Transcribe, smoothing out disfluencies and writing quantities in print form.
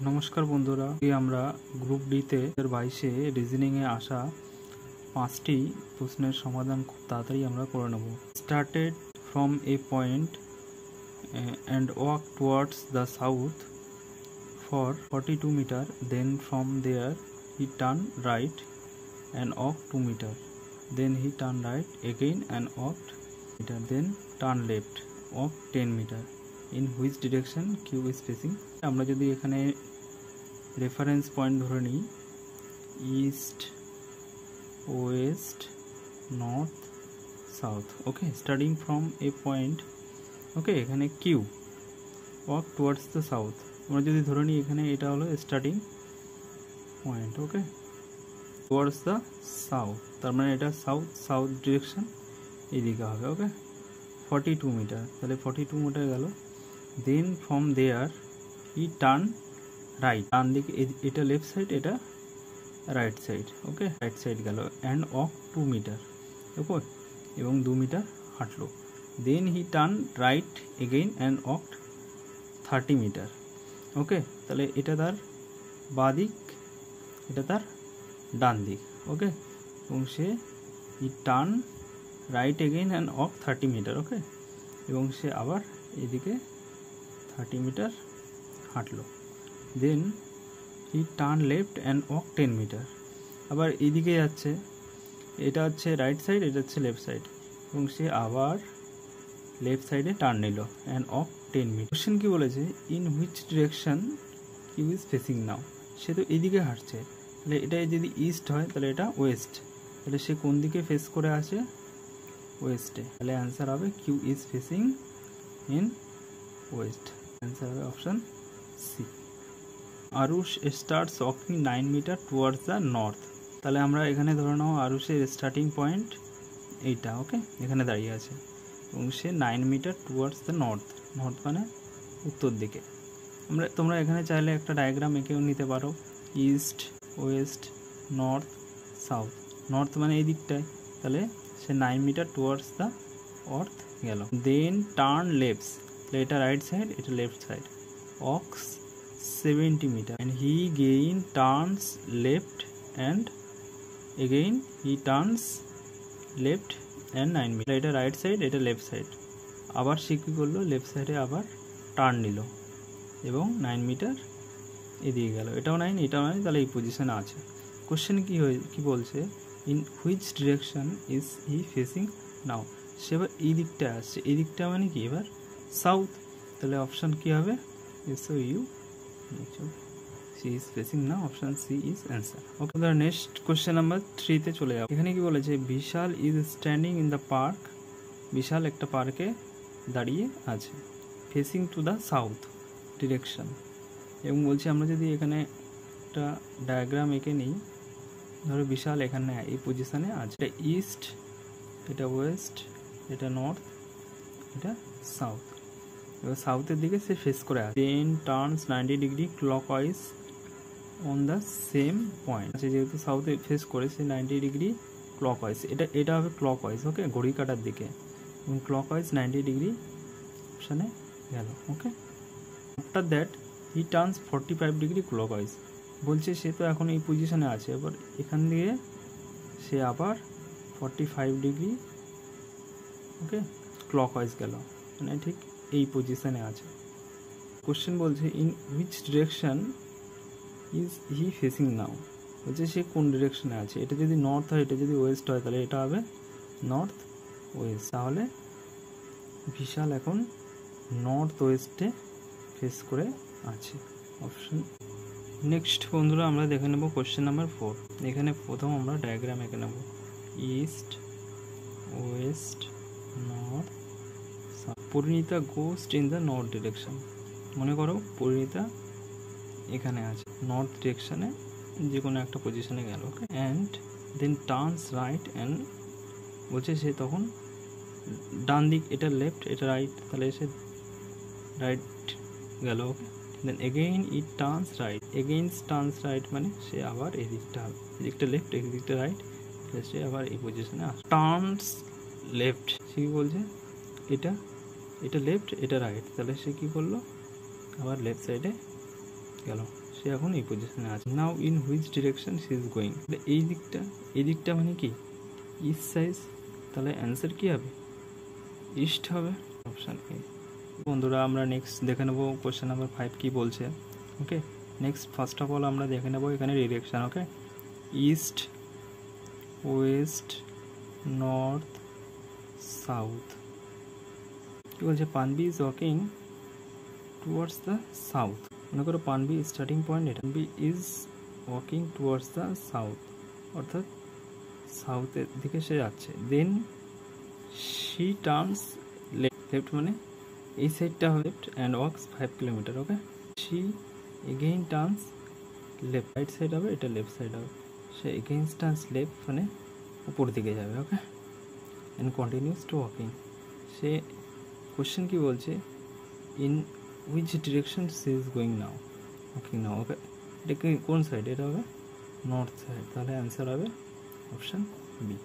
নমস্কার বন্ধুরা, আমরা গ্রুপ ডিতে 2022-এ রিজনিংয়ে আসা 5টি প্রশ্নের সমাধান খুব তাড়াতাড়ি আমরা করে নেব। Started from A point and walk towards the south for 42 meter, then from there he turned right and walked 2 meter, then he turned right again and walked meter, then turn left, walked 10 meter. In which direction Q is facing? আমরা যদি এখানে reference point ধরে নিই, east, west, north, south. Okay, starting from A point. Okay, এখানে Q, walk towards the south. আমরা যদি ধরে নিই এখানে এটা হলো starting point. Okay, towards the south, তার মানে এটা সাউথ ডিরেকশন এইদিকে হবে। ওকে, 42 মিটার, তাহলে 42 মিটার গেল। Then from there he turn right, ডান দিকে এটা লেফট সাইড, এটা right side. Okay, right side গেল অ্যান্ড ওয়াক 2 মিটার। ওকে, এবং 2 মিটার হাঁটলো। Then he turn right again and walked 30 metre. Okay, তাহলে এটা তার বাঁ দিক, এটা তার ডান দিক। ওকে, এবং সে he turn right again and walk 30 metre. Okay, এবং সে আবার এদিকে 30 মিটার হাঁটলো। Then he turn left and walk 10 metre. আবার এইদিকে যাচ্ছে, এটা হচ্ছে রাইট সাইড, এটা হচ্ছে লেফট সাইড, এবং সে আবার লেফট সাইডে টার্ন নিল অ্যান্ড ওয়াক 10 মিটার। কোশ্চেন কি বলেছে, in which direction Q is facing now. সে তো এদিকে হাঁটছে, তাহলে এটা যদি ইস্ট হয় তাহলে এটা ওয়েস্ট, তাহলে সে কোন দিকে ফেস করে আছে, ওয়েস্টে। তাহলে অ্যান্সার হবে Q is facing in west. Answer হবে option C. Arush starts walking 9 metre towards the north. তাহলে আমরা এখানে ধরে নাও আরুষের স্টার্টিং পয়েন্ট এইটা। ওকে, এখানে দাঁড়িয়ে আছে এবং সে 9 metre towards the north, north মানে উত্তর দিকে। তোমরা এখানে চাইলে একটা ডায়াগ্রাম এঁকেও নিতে পারো, east, west, north, south. North মানে এই দিকটায়, তাহলে সে 9 মিটার টুয়ার্ডস দ্য অর্থ গেল। দেন টার্ন লেফটস, তাহলে এটা রাইট সাইড, এটা left side, walks 70 meter and he again turns left and again he turns left and 9 meter, এটা রাইট সাইড, এটা লেফট সাইড। আবার সে কী করলো, লেফট সাইডে আবার টার্ন নিল এবং 9 মিটার এদিকে গেল। এটাও 9, এটাও 9, তাহলে এই পজিশনে আছে। কোশ্চেন কি বলছে, in which direction is he facing now. সে এবার এই দিকটা আসছে, এই দিকটা মানে কি এবার সাউথ, তাহলে অপশান কি হবে, SOU, she is facing now, option C is answer. Okay, the next question number 3 তে চলে যাব। এখানে কি বলেছে, Vishal is standing in the park. Vishal একটা পার্কে দাঁড়িয়ে আছে, facing to the south direction. এবং বলছি আমরা যদি এখানে একটা ডায়াগ্রাম এঁকে নিই, ধরো বিশাল এখানে এই পজিশনে আছে, এটা ইস্ট, এটা ওয়েস্ট, এটা নর্থ, এটা সাউথ। এবার সাউথের দিকে সে ফেস করে আছে। Then turns 90 degree clockwise on the same point. আচ্ছা, যেহেতু সাউথে ফেস করে, সে 90 ডিগ্রি ক্লকওয়াইজ, এটা হবে ক্লকওয়াইজ। ওকে, ঘড়ি কাটার দিকে, এবং ক্লকওয়াইজ 90 ডিগ্রি অপশানে গেল। Okay, after that he turns 45 degree clockwise. বলছে সে তো এখন এই পজিশনে আছে, এবার এখান দিয়ে সে আবার 45 ডিগ্রি ওকে ক্লকওয়াইজ গেল, মানে ঠিক এই পজিশনে আছে। কোশ্চেন বলছে, in which direction is he facing now. বলছে সে কোন ডিরেকশনে আছে। এটা যদি নর্থ হয়, এটা যদি ওয়েস্ট হয়, তাহলে এটা হবে নর্থ ওয়েস্ট। তাহলে বিশাল এখন নর্থ ওয়েস্টে ফেস করে আছে, অপশন। নেক্সট বন্ধুরা আমরা দেখে নেব কোশ্চেন নাম্বার 4। এখানে প্রথম আমরা ডায়াগ্রাম এঁকে নেব, east, west, north. Parineeta ghost in the north direction. মনে করো পরিণীতা এখানে আছে, নর্থ ডিরেকশনে যে কোনো একটা পজিশনে গেল। Okay, and then turns right and, বলছে সে তখন ডান দিক, এটা লেফট, এটা রাইট, তাহলে সে রাইট গেল। Okay, then again it turns right, again turns right মানে সে আবার এদিকটা হবে, এদিকটা লেফট, এদিকটা রাইট, তাহলে সে আবার এই পজিশনে আসে। টার্নস লেফট, সে কি বলছে, এটা লেফট, এটা রাইট, তাহলে সে কী করলো, আবার লেফট সাইডে গেল। সে এখন এই পজিশনে আছে। Now in which direction she is going, এই দিকটা মানে কি ইস্ট সাইড, তাহলে অ্যান্সার কি হবে ইস্ট হবে, অপশান এ। বন্ধুরা আমরা নেক্সট দেখে নেবো কোয়েশ্চেন নাম্বার 5 কি বলছে। Okay, next first of all আমরা দেখে নেবো এখানে direction. Okay, east, west, north, south. কি বলছে, Panvi is walking towards the south. মনে করো পানবি স্টার্টিং পয়েন্ট এটা, Panvi is walking towards the south, অর্থাৎ সাউথের দিকে সে যাচ্ছে। দেন শি টার্নস লেফট, মানে এই সাইডটা হবে left and wax 5 kilometre. Okay, she again turns left, right side হবে, এটা লেফট সাইড হবে। সে এগেইন টার্নস লেফট, মানে উপর দিকে যাবে। Okay, and continues to walking. সে কোশ্চেন কি বলছে, in which direction she is going now, walking now. Okay, এটা কি কোন সাইড, এটা হবে নর্থ সাইড, তাহলে অ্যান্সার হবে অপশান বি।